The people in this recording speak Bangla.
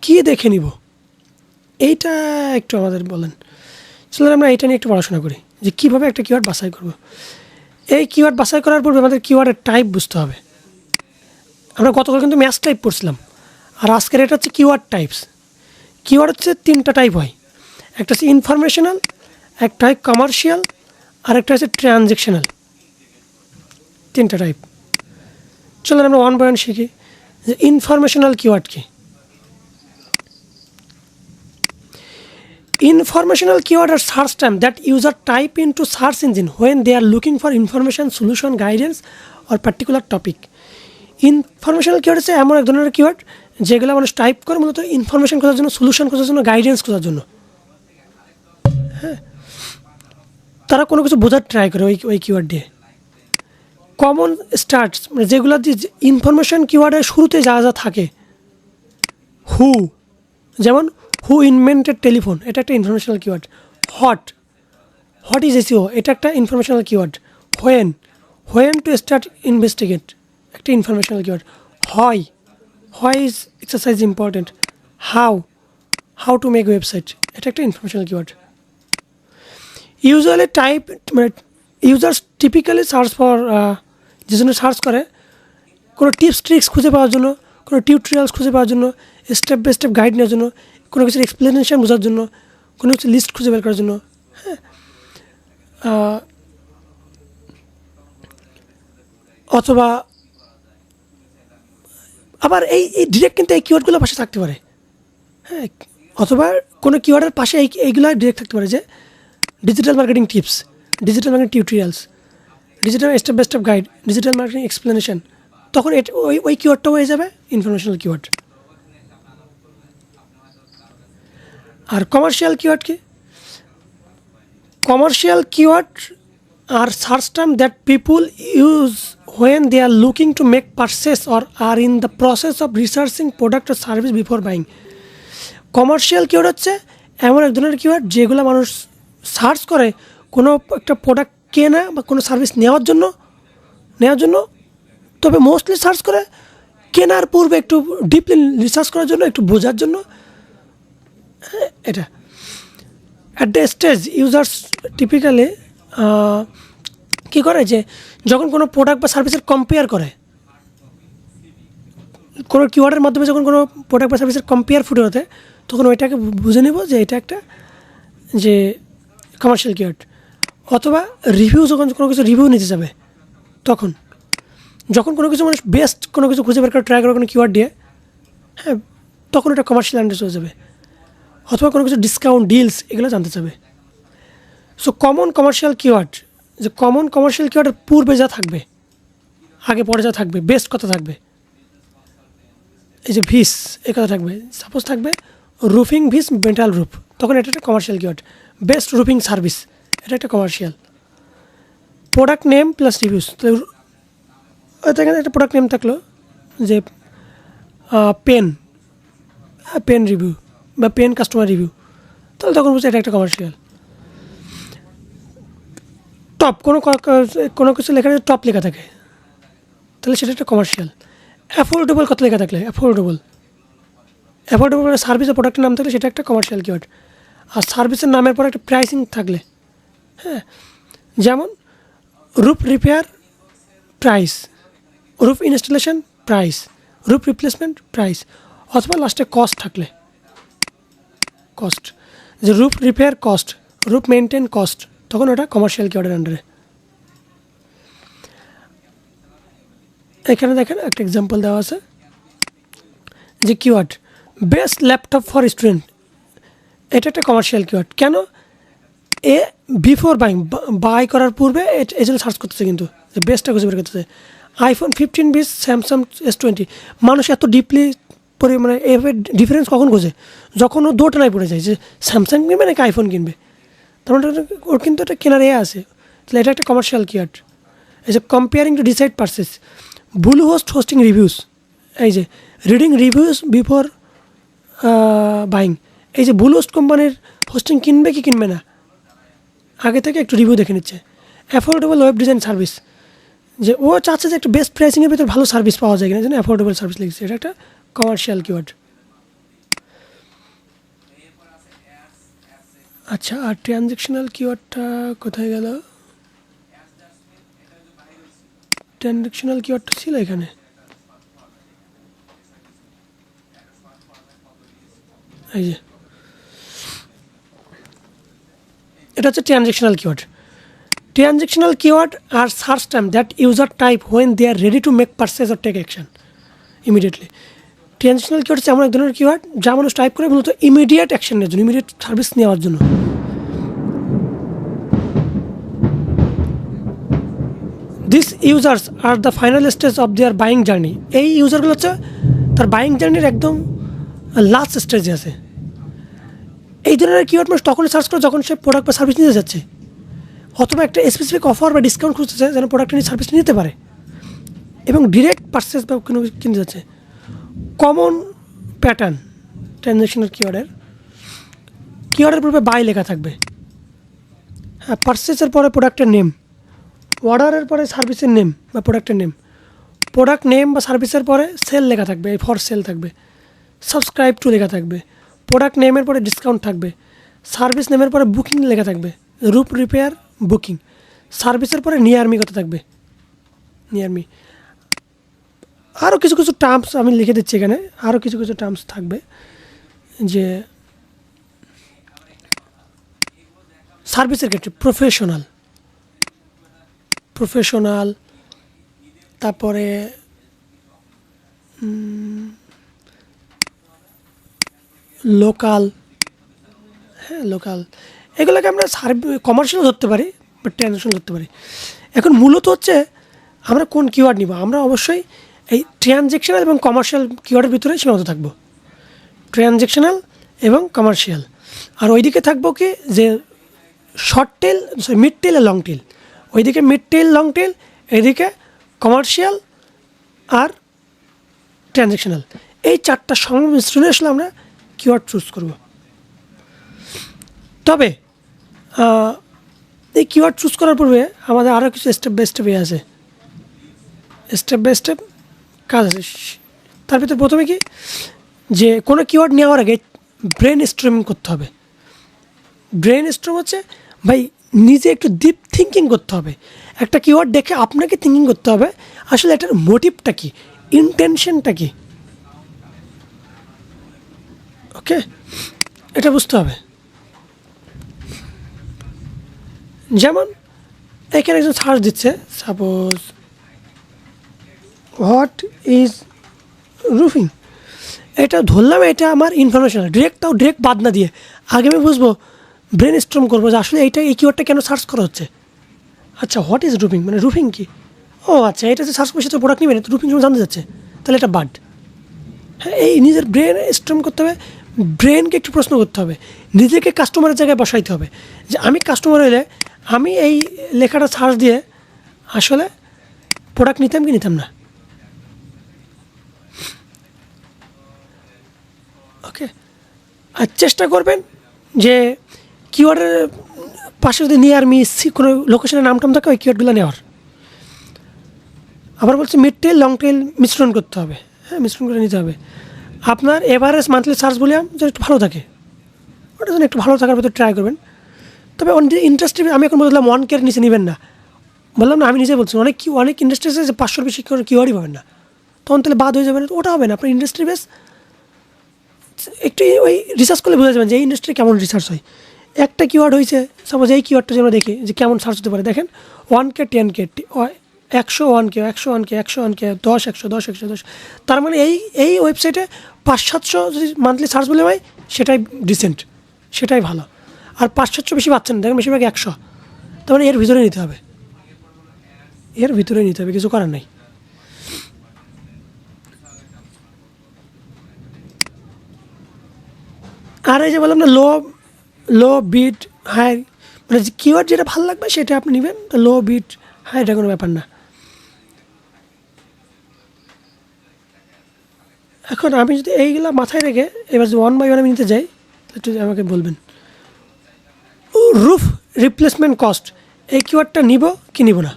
কী দেখে নিব, এইটা একটু আমাদের বলেন। চলুন আমরা এইটা নিয়ে একটু পড়াশোনা করি যে কীভাবে একটা কিওয়ার্ড বাছাই করব। এই কিওয়ার্ড বাছাই করার পূর্বে আমাদের কিওয়ার্ডের টাইপ বুঝতে হবে। আমরা গতকাল কিন্তু ম্যাচ টাইপ পড়ছিলাম, আর আজকের এটা হচ্ছে কিওয়ার্ড টাইপস। কিওয়ার্ড হচ্ছে 3টা টাইপ হয়, একটা হচ্ছে ইনফরমেশনাল, একটা হয় কমার্শিয়াল, আর একটা হচ্ছে ট্রানজ্যাকশনাল। 3টা টাইপ। চলুন আমরা ওয়ান বাই ওয়ান শিখি যে ইনফরমেশনাল কিওয়ার্ড কি। Informational keyword are search terms that user type into search engine when they are looking for information, solution, guidance or particular topic. Informational keyword হচ্ছে এমন এক ধরনের কিওয়ার্ড যেগুলো মানুষ টাইপ করে মূলত ইনফরমেশন খোঁজার জন্য, সলিউশন খোঁজার জন্য, গাইডেন্স খোঁজার জন্য। হ্যাঁ, তারা কোনো কিছু বোঝার ট্রাই করে ওই কিওয়ার্ড দিয়ে। কমন স্টার্টস মানে যেগুলো দিয়ে ইনফরমেশন কিওয়ার্ডের শুরুতে যা যা থাকে, হু, যেমন হু ইনভেন্টেড টেলিফোন, এটা একটা informational keyword. What is SEO, এটা একটা informational keyword. When to start investigate, একটা informational keyword. Why is exercise important. How to make website, এটা একটা ইনফরমেশনাল কিওয়ার্ড। ইউজুয়ালি টাইপ মানে ইউজার্স টিপিক্যালি সার্চ ফর, যে জন্য সার্চ করে কোনো টিপস ট্রিক্স খুঁজে পাওয়ার জন্য, কোনো টিউটোরিয়ালস খুঁজে পাওয়ার জন্য, স্টেপ বাই স্টেপ গাইড নেওয়ার জন্য, কোনো কিছুর এক্সপ্লেনেশন বোঝার জন্য, কোনো কিছু লিস্ট খুঁজে বের করার জন্য। হ্যাঁ, অথবা আবার এই ডিরেক্ট কিন্তু এই কিওয়ার্ডগুলোর পাশে থাকতে পারে। হ্যাঁ, অথবা কোনো কিওয়ার্ডের পাশে এইগুলো ডিরেক্ট থাকতে পারে, যে digital marketing tips, digital marketing tutorials, digital step by step guide, digital marketing explanation. তখন ওই কিওয়ার্ডটাও হয়ে যাবে ইনফরমেশনাল কিওয়ার্ড। আর কমার্শিয়াল কিওয়ার্ড কি? Commercial keyword are search term that people use when they are looking to make purchase or are in the process of researching product or service before buying. Commercial keyword হচ্ছে এমন এক ধরনের কিওয়ার্ড যেগুলো মানুষ সার্চ করে কোনো একটা প্রোডাক্ট কেনা বা কোনো সার্ভিস নেওয়ার জন্য, তবে মোস্টলি সার্চ করে কেনার পূর্বে একটু ডিপলি রিসার্চ করার জন্য, একটু বোঝার জন্য। এটা at the stage users typically কী করে, যে যখন কোনো প্রোডাক্ট বা সার্ভিসের কম্পেয়ার করে, কোনো কিওয়ার্ডের মাধ্যমে যখন কোনো প্রোডাক্ট বা সার্ভিসের কম্পেয়ার ফুটে ওঠে, তখন ওইটাকে বুঝে নেব যে এটা একটা যে কমার্শিয়াল কিওয়ার্ড। অথবা রিভিউ, যখন কোনো কিছু রিভিউ নিতে যাবে, যখন কোনো কিছু মানুষ বেস্ট কোনো কিছু খুঁজে বের করে ট্রাই করে কোনো কিওয়ার্ড দিয়ে, হ্যাঁ, তখন এটা কমার্শিয়াল আন্ডার চলে যাবে। অথবা কোনো কিছু ডিসকাউন্ট, ডিলস, এগুলো জানতে চাবে। সো কমন কমার্শিয়াল কিওয়ার্ড, যে কমন কমার্শিয়াল কিওয়ার্ডের পূর্বে যা থাকবে, আগে পরে যা থাকবে, বেস্ট কথা থাকবে। এই যে ভিস, এই কথা থাকবে। সাপোজ থাকবে রুফিং ভিস মেটাল রুফ, তখন এটা একটা commercial keyword. Best roofing service, এটা একটা commercial. Product name plus reviews, তো এখানে একটা প্রোডাক্ট নেম থাকলো, যে পেন রিভিউ বা পেন কাস্টমার রিভিউ, তাহলে তখন বুঝছে এটা একটা কমার্শিয়াল। টপ, কোনো কিছু লেখা টপ লেখা থাকে, তাহলে সেটা একটা কমার্শিয়াল। অ্যাফোর্ডেবল কথা লেখা থাকলে, অ্যাফোর্ডেবল সার্ভিস ও প্রোডাক্টের নাম থাকলে সেটা একটা কমার্শিয়াল কিওয়ার্ড। আর সার্ভিসের নামের পর একটা প্রাইসিং থাকলে, হ্যাঁ, যেমন roof repair price, roof installation price, roof replacement price, অথবা লাস্টে কস্ট থাকলে, যে roof repair cost, roof maintain cost, তখন ওটা কমার্শিয়াল কিওয়ার্ডের আন্ডারে। এখানে দেখেন একটা এক্সাম্পল দেওয়া আছে, যে keyword best laptop for student, এটা একটা কমার্শিয়াল কিওয়ার্ড। কেন? বিফোর বাই করার পূর্বে এই জন্য সার্চ করতেছে, কিন্তু বেস্টটা খুঁজে বের করতেছে। iPhone 15 বিস, স্যামসাং S20, মানুষ এত ডিপলি মানে এভাবে ডিফারেন্স কখন খোঁজে? যখন ও দোটানায় পড়ে যায় যে স্যামসাং কিনবে নাকি আইফোন কিনবে, তখন ওর কিন্তু একটা কেনার আছে, তাহলে এটা একটা কমার্শিয়াল কিওয়ার্ড। এই যে comparing to decide purchase, blue host hosting reviews, এই যে রিডিং রিভিউস বিফোর বাইং, এই যে ব্লু হোস্ট কোম্পানির হোস্টিং কিনবে কি কিনবে না, আগে থেকে একটু রিভিউ দেখে নিচ্ছে। অ্যাফোর্ডেবল ওয়েব ডিজাইন সার্ভিস, যে ও চাচ্ছে যে একটা বেস্ট প্রাইসিংয়ের ভিতরে ভালো সার্ভিস পাওয়া যায় কিনা, জন্য অ্যাফোর্ডেবল সার্ভিস লিখছে, এটা একটা কমার্শিয়াল কিওয়ার্ড। আচ্ছা, আর ট্রানজ্যাকশনাল কিওয়ার্ডটা কোথায় গেল? ট্রানজ্যাকশনাল কিওয়ার্ডটা ছিল এখানে। এই যে এটা হচ্ছে transactional keyword. Transactional keyword are search terms that user type when they are ready to make purchase or take action immediately. Transactional keyword হচ্ছে এমন এক ধরনের কিওয়ার্ড যা মানুষ টাইপ করে মূলত ইমিডিয়েট অ্যাকশনের জন্য, ইমিডিয়েট সার্ভিস নেওয়ার জন্য। These users are the final stage of their buying journey. এই ইউজারগুলো হচ্ছে তার বাইং জার্নির একদম লাস্ট স্টেজে আছে। এই ধরনের কিওয়ার্ড মানুষ তখনই সার্চ করে যখন সে প্রোডাক্ট বা সার্ভিস নিতে যাচ্ছে, অথবা একটা স্পেসিফিক অফার বা ডিসকাউন্ট খুঁজতেছে যেন প্রোডাক্ট নিয়ে সার্ভিস নিতে পারে, এবং ডিরেক্ট পারচেস বা কোনো কিনতে যাচ্ছে। কমন প্যাটার্ন ট্রানজ্যাকশনাল কিওয়ার্ডের পূর্বে বাই লেখা থাকবে, হ্যাঁ, পারচেসের পরে প্রোডাক্টের নেম, অর্ডারের পরে সার্ভিসের নেম বা প্রোডাক্টের নেম, প্রোডাক্ট নেম বা সার্ভিসের পরে সেল লেখা থাকবে, ফর সেল থাকবে, সাবস্ক্রাইব টু লেখা থাকবে, প্রোডাক্ট নেমের পরে ডিসকাউন্ট থাকবে, সার্ভিস নেমের পরে বুকিং লেখা থাকবে, রুপ রিপেয়ার বুকিং, সার্ভিসের পরে নিয়ার মি কথা থাকবে, নিয়ার মি। আরও কিছু কিছু টার্মস আমি লিখে দিচ্ছি এখানে, আরও কিছু কিছু টার্মস থাকবে যে সার্ভিসের ক্ষেত্রে প্রফেশনাল, তারপরে লোকাল, হ্যাঁ লোকাল, এগুলোকে আমরা কমার্শিয়াল ধরতে পারি বা ট্রানজ্যাকশনাল ধরতে পারি। এখন মূলত হচ্ছে আমরা কোন কিওয়ার্ড নিব, আমরা অবশ্যই এই ট্রানজ্যাকশনাল এবং কমার্শিয়াল কিওয়ার্ডের ভিতরে সীমাবদ্ধ থাকবো, ট্রানজ্যাকশনাল এবং কমার্শিয়াল। আর ওইদিকে থাকবো কি যে শর্ট টেল, মিড টেল আর লং টেল, ওইদিকে মিড টেল লং টেল, এদিকে কমার্শিয়াল আর ট্রানজ্যাকশনাল। এই চারটা সংমিশ্রণে আসলে আমরা কিওয়ার্ড চুজ করব। তবে এই কিওয়ার্ড চুজ করার পূর্বে আমাদের আরও কিছু স্টেপ বাই স্টেপ আছে, স্টেপ বাই স্টেপ কাজ আছে। তার ভিতরে প্রথমে কি যে কোনো কিওয়ার্ড নেওয়ার আগে ব্রেন স্ট্রমিং করতে হবে। ব্রেন স্ট্রম হচ্ছে ভাই নিজে একটু ডিপ থিঙ্কিং করতে হবে। একটা কিওয়ার্ড দেখে আপনাকে থিঙ্কিং করতে হবে আসলে এটার মোটিভটা কী, ইন্টেনশনটা কী, ওকে, এটা বুঝতে হবে। যেমন এখানে একজন সার্চ দিচ্ছে, সাপোজ হোয়াট ইজ রুফিং, এটা ধরলাম এটা আমার ইনফরমেশনাল, ডিরেক্ট বাদ না দিয়ে আগে আমি বুঝবো, ব্রেন স্ট্রম করবো যে আসলে এইটা এই কিওয়ার্ডটা কেন সার্চ করা হচ্ছে। আচ্ছা, হোয়াট ইজ রুফিং মানে রুফিং কি, ও আচ্ছা এটা যে সার্চ করছে তো প্রোডাক্ট নেবেন, তো রুফিং জানতে যাচ্ছে, তাহলে এটা বাদ। হ্যাঁ, এই নিজের ব্রেন স্ট্রম করতে হবে, ব্রেনকে একটু প্রশ্ন করতে হবে, নিজেকে কাস্টমারের জায়গায় বসাইতে হবে যে আমি কাস্টমার হলে আমি এই লেখাটা সার্চ দিয়ে আসলে প্রোডাক্ট নিতাম কি নিতাম না। ওকে, আর চেষ্টা করবেন যে কিওয়ার্ডের পাশে যদি নিয়ার মি কোনো লোকেশনের নাম টাম থাকে ওই কিওয়ার্ডগুলো নেওয়ার। আবার বলছি মিড টেল লং টেল মিশ্রণ করতে হবে, হ্যাঁ মিশ্রণ করে নিতে হবে। আপনার এভারেজ মান্থলি সার্চ ভলিউম যেন একটু ভালো থাকে, ওটা যেন একটু ভালো থাকার ভিতরে ট্রাই করবেন। তবে ইন্ডাস্ট্রি আমি এখন বললাম 1K নিচে নেবেন না, বললাম না, আমি নিজে বলছি অনেক ইন্ডাস্ট্রি আছে যে 500 বেশি কিওয়ার্ডই পাবেন না, তখন তাহলে বাদ হয়ে যাবেন, ওটা হবে না। আপনার ইন্ডাস্ট্রি বেস একটু ওই রিসার্চ করলে বুঝে যাবেন যে এই ইন্ডাস্ট্রি কেমন রিসার্চ হয়। একটা কিওয়ার্ড হয়েছে, সাপোজ এই কিওয়ার্ডটা যেন দেখি যে কেমন সার্চ হতে পারে, দেখেন 1K 10K 101K 10 100 10, তার মানে এই ওয়েবসাইটে 500-700 যদি মান্থলি সার্চ বলে হয় সেটাই ডিসেন্ট, সেটাই ভালো। আর 500 বেশি পাচ্ছেন দেখেন, বেশিরভাগ 100, তার মানে এর ভিতরে নিতে হবে, কিছু করার নেই। আর এই যে বললাম না লো বিট হাই, মানে কিওয়ার্ড যেটা ভালো লাগবে সেটা আপনি নেবেন, লো বিট হাই এটা কোনো ব্যাপার না। এখন আমি যদি এইগুলো মাথায় রেখে এবার যদি 1 বাই 1 আমি নিতে যাই, একটু আমাকে বলবেন রুফ রিপ্লেসমেন্ট কস্ট, এই কিওয়ার্ডটা নিব কি নিব না।